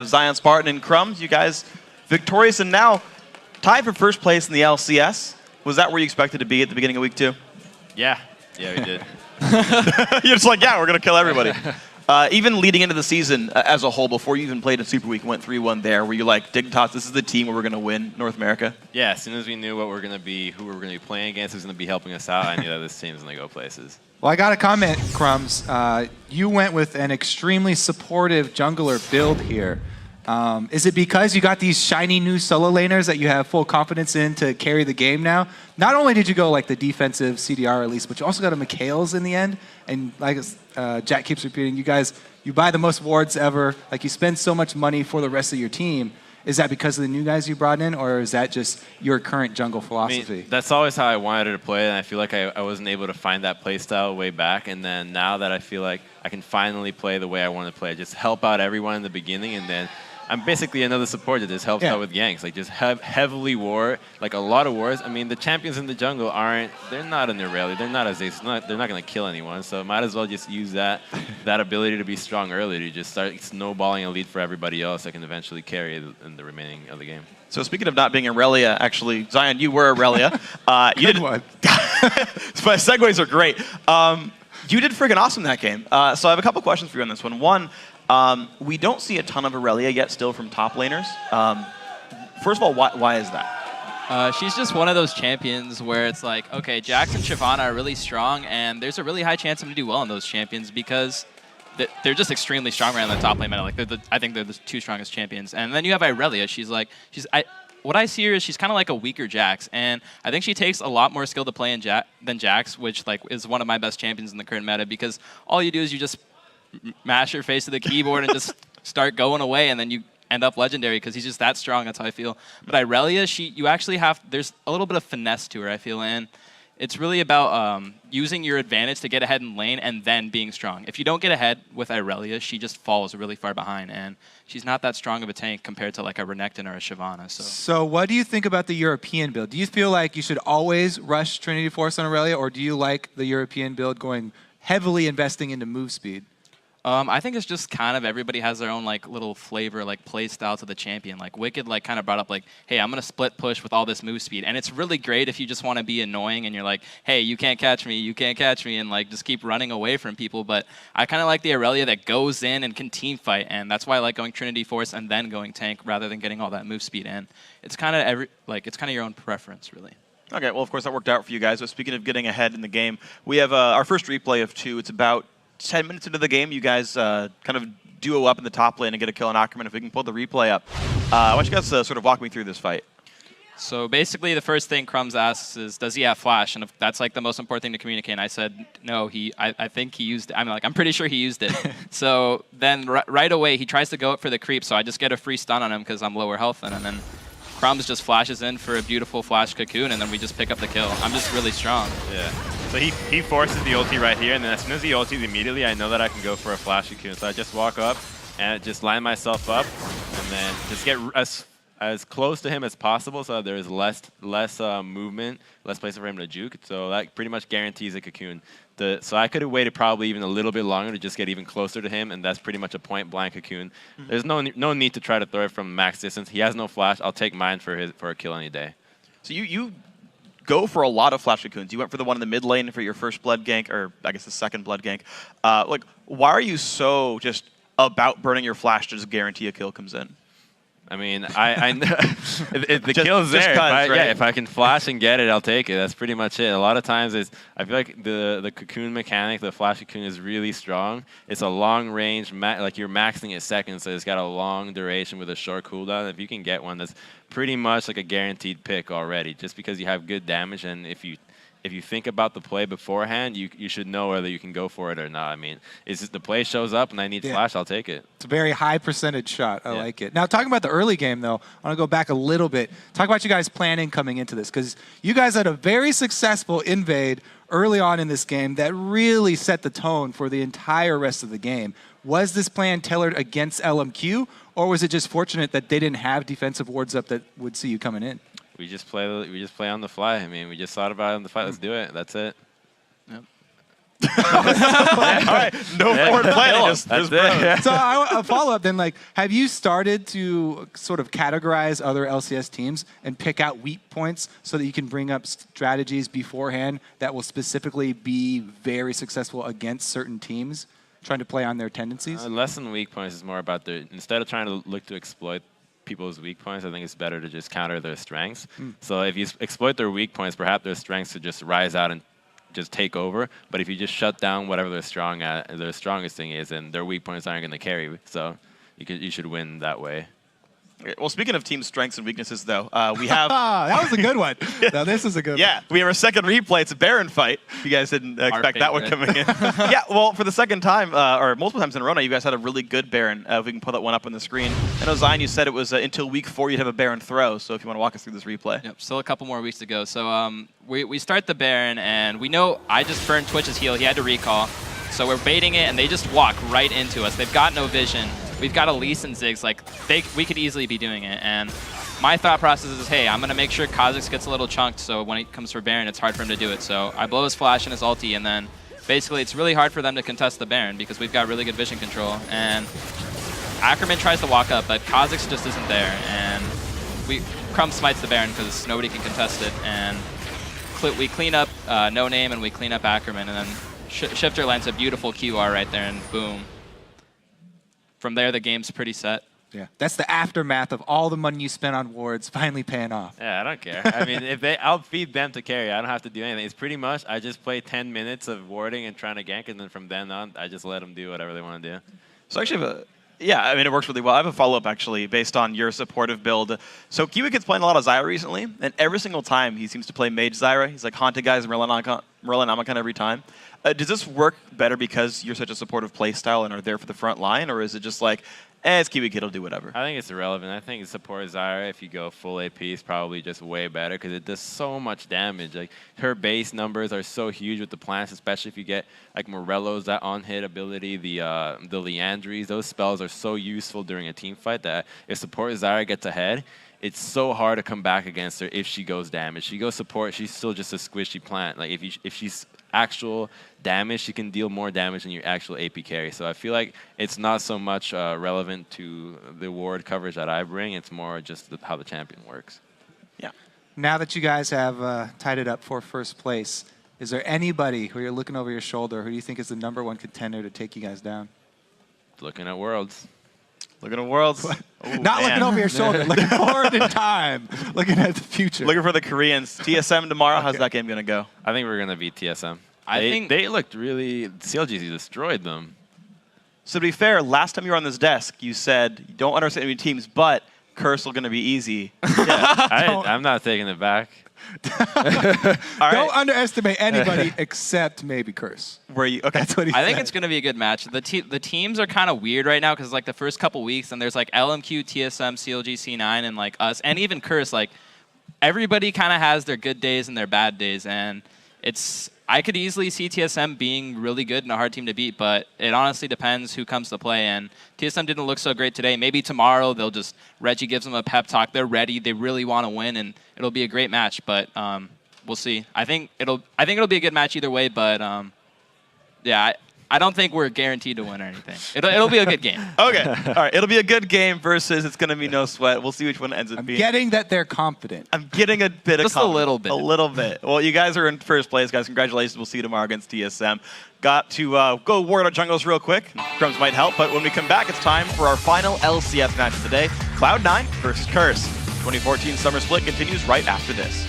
Zion, Spartan, and Crumbs. You guys victorious and now tied for first place in the LCS. Was that where you expected to be at the beginning of week 2? Yeah. Yeah, we did. You're just like, yeah, we're going to kill everybody. Even leading into the season as a whole, before you even played in Super Week and went 3-1 there, were you like, Dignitas, this is the team where we're going to win North America? Yeah, as soon as we knew what we're going to be, who we were going to be playing against, who's going to be helping us out, I knew that this team was going to go places. Well, I got a comment, Crumbs. You went with an extremely supportive jungler build here. Is it because you got these shiny new solo laners that you have full confidence in to carry the game now? Not only did you go like the defensive CDR release, but you also got a Mikhail's in the end. And like Jack keeps repeating, you buy the most wards ever. Like you spend so much money for the rest of your team. Is that because of the new guys you brought in, or is that just your current jungle philosophy? I mean, that's always how I wanted to play, and I feel like I wasn't able to find that play style way back. And then now that I feel like I can finally play the way I want to play, just help out everyone in the beginning, and then I'm basically another support that just helps out with ganks. Like just heavily war, like a lot of wars. I mean, the champions in the jungle they're not in their rally. They're not as they're not going to kill anyone. So might as well just use that ability to be strong early to just start snowballing a lead for everybody else that can eventually carry in the remaining of the game. So speaking of not being Irelia, actually, Zion, you were Irelia. You did one. My segues are great. You did friggin' awesome that game. So I have a couple questions for you on this one. One, we don't see a ton of Irelia yet still from top laners. First of all, why is that? She's just one of those champions where it's like, okay, Jax and Shyvana are really strong, and there's a really high chance I'm going to do well in those champions because they're just extremely strong right on the top lane meta. Like I think they're the 2 strongest champions. And then you have Irelia. What I see her is she's kind of like a weaker Jax, and I think she takes a lot more skill to play than Jax, which like is one of my best champions in the current meta because all you do is you just mash your face to the keyboard and just start going away, and then you end up legendary because he's just that strong. That's how I feel. But Irelia, you actually there's a little bit of finesse to her, I feel, and it's really about using your advantage to get ahead in lane and then being strong. If you don't get ahead with Irelia, she just falls really far behind, and she's not that strong of a tank compared to like a Renekton or a Shyvana. So what do you think about the European build? Do you feel like you should always rush Trinity Force on Irelia, or do you like the European build going heavily investing into move speed? I think it's just kind of everybody has their own like little flavor, like play style to the champion. Like Wicked like kind of brought up like, hey, I'm gonna split push with all this move speed, and it's really great if you just want to be annoying and you're like, hey, you can't catch me, and like just keep running away from people. But I kind of like the Irelia that goes in and can team fight, and that's why I like going Trinity Force and then going tank rather than getting all that move speed in. It's kind of your own preference, really. Okay, well of course that worked out for you guys. But speaking of getting ahead in the game, we have our first replay of 2. It's about 10 minutes into the game, you guys kind of duo up in the top lane and get a kill on Ackerman. If we can pull the replay up. Why don't you guys sort of walk me through this fight? So basically the first thing Crumbs asks is, does he have flash? And if that's like the most important thing to communicate. And I said, no, I think he used it. I'm pretty sure he used it. So then right away he tries to go up for the creep, so I just get a free stun on him because I'm lower health than him. And then Crumbs just flashes in for a beautiful flash cocoon, and then we just pick up the kill. I'm just really strong. Yeah. So he forces the ulti right here, and then as soon as he ultis immediately, I know that I can go for a flash cocoon. So I just walk up and just line myself up, and then just get as close to him as possible so there's less movement, less place for him to juke. So that pretty much guarantees a cocoon. So I could have waited probably even a little bit longer to just get even closer to him, and that's pretty much a point-blank cocoon. There's no need to try to throw it from max distance. He has no flash. I'll take mine for a kill any day. So you go for a lot of flash cocoons. You went for the one in the mid lane for your first blood gank, or I guess the second blood gank. Like, why are you so just about burning your flash to just guarantee a kill comes in? I mean, the kill's there. If I can flash and get it, I'll take it. That's pretty much it. A lot of times, I feel like the cocoon mechanic, the flash cocoon, is really strong. It's a long range, like you're maxing it seconds, so it's got a long duration with a short cooldown. If you can get one, that's pretty much like a guaranteed pick already, just because you have good damage, and if you think about the play beforehand, you should know whether you can go for it or not. I mean, the play shows up and I need flash, I'll take it. It's a very high percentage shot. I like it. Now, talking about the early game, though, I want to go back a little bit. Talk about you guys planning coming into this, because you guys had a very successful invade early on in this game that really set the tone for the entire rest of the game. Was this plan tailored against LMQ, or was it just fortunate that they didn't have defensive wards up that would see you coming in? We just play on the fly. I mean, we just thought about it on the fly. Let's do it. That's it. Yep. All right, no forward planning. Just bros. So a follow-up then, like, have you started to sort of categorize other LCS teams and pick out weak points so that you can bring up strategies beforehand that will specifically be very successful against certain teams, trying to play on their tendencies? Less than weak points is more about instead of trying to look to exploit people's weak points, I think it's better to just counter their strengths. So if you exploit their weak points, perhaps their strengths would just rise out and just take over. But if you just shut down whatever they're strong at, their strongest thing is, and their weak points aren't going to carry. So you should win that way. Well, speaking of team strengths and weaknesses, though, we have... that was a good one. Now, this is a good one. Yeah, we have our second replay. It's a Baron fight. If you guys didn't expect that one coming in. Yeah, well, for the second time, or multiple times in a row now, you guys had a really good Baron. If we can put that one up on the screen. I know, Zion, you said it was until week 4 you'd have a Baron throw, so if you want to walk us through this replay. Yep, still a couple more weeks to go. So we start the Baron, and we know I just burned Twitch's heal. He had to recall. So we're baiting it, and they just walk right into us. They've got no vision. We've got Elise and Ziggs, like, we could easily be doing it. And my thought process is, hey, I'm going to make sure Kha'zix gets a little chunked, so when he comes for Baron, it's hard for him to do it. So I blow his flash and his ulti, and then basically it's really hard for them to contest the Baron because we've got really good vision control. And Ackerman tries to walk up, but Kha'zix just isn't there. And Crumb smites the Baron because nobody can contest it. And we clean up No Name, and we clean up Ackerman, and then Shifter lands a beautiful QR right there, and boom. From there, the game's pretty set. Yeah, that's the aftermath of all the money you spent on wards finally paying off. Yeah, I don't care. I mean, I'll feed them to carry. I don't have to do anything. It's pretty much I just play 10 minutes of warding and trying to gank, and then from then on, I just let them do whatever they want to do. So actually, yeah, I mean, it works really well. I have a follow-up, actually, based on your supportive build. So Qi-Lin's playing a lot of Zyra recently, and every single time he seems to play Mage Zyra. He's like haunted guys Merlin Amakan every time. Does this work better because you're such a supportive play style and are there for the front line, or is it just like, it's Qi-Lin, he'll do whatever? I think it's irrelevant. I think support Zyra, if you go full AP, is probably just way better because it does so much damage. Like, her base numbers are so huge with the plants, especially if you get like Morello's that on-hit ability, the Leandries. Those spells are so useful during a team fight that if support Zyra gets ahead, it's so hard to come back against her if she goes damage. She goes support, she's still just a squishy plant. Like if she's actual damage, she can deal more damage than your actual AP carry. So I feel like it's not so much relevant to the ward coverage that I bring. It's more just how the champion works. Yeah. Now that you guys have tied it up for first place, is there anybody who you're looking over your shoulder who you think is the #1 contender to take you guys down? Looking at Worlds. Looking at Worlds. Not looking over your shoulder, looking forward in time, looking at the future. Looking for the Koreans. TSM tomorrow. Okay. How's that game going to go? I think we're going to beat TSM. I think they looked really... CLGC destroyed them. So to be fair, last time you were on this desk, you said you don't understand any teams, but Curse will going to be easy. Yeah, I'm not taking it back. Don't underestimate anybody except maybe Curse. Okay. That's what he I said. think it's going to be a good match. The teams are kind of weird right now because like the first couple weeks, and there's like LMQ, TSM, CLG, C9, and like us, and even Curse. Like everybody kind of has their good days and their bad days, and I could easily see TSM being really good and a hard team to beat, but it honestly depends who comes to play. And TSM didn't look so great today. Maybe tomorrow Reggie gives them a pep talk. They're ready. They really want to win, and it'll be a great match. But we'll see. I think it'll be a good match either way. But yeah, I don't think we're guaranteed to win or anything. It'll be a good game. Okay. All right. It'll be a good game versus it's going to be no sweat. We'll see which one ends up being. I'm getting that they're confident. I'm getting a bit of just a little bit. A little bit. Well, you guys are in first place, guys. Congratulations. We'll see you tomorrow against TSM. Got to go ward our jungles real quick. Crumbs might help, but when we come back, it's time for our final LCS match of the day. Cloud9 versus Curse. 2014 Summer Split continues right after this.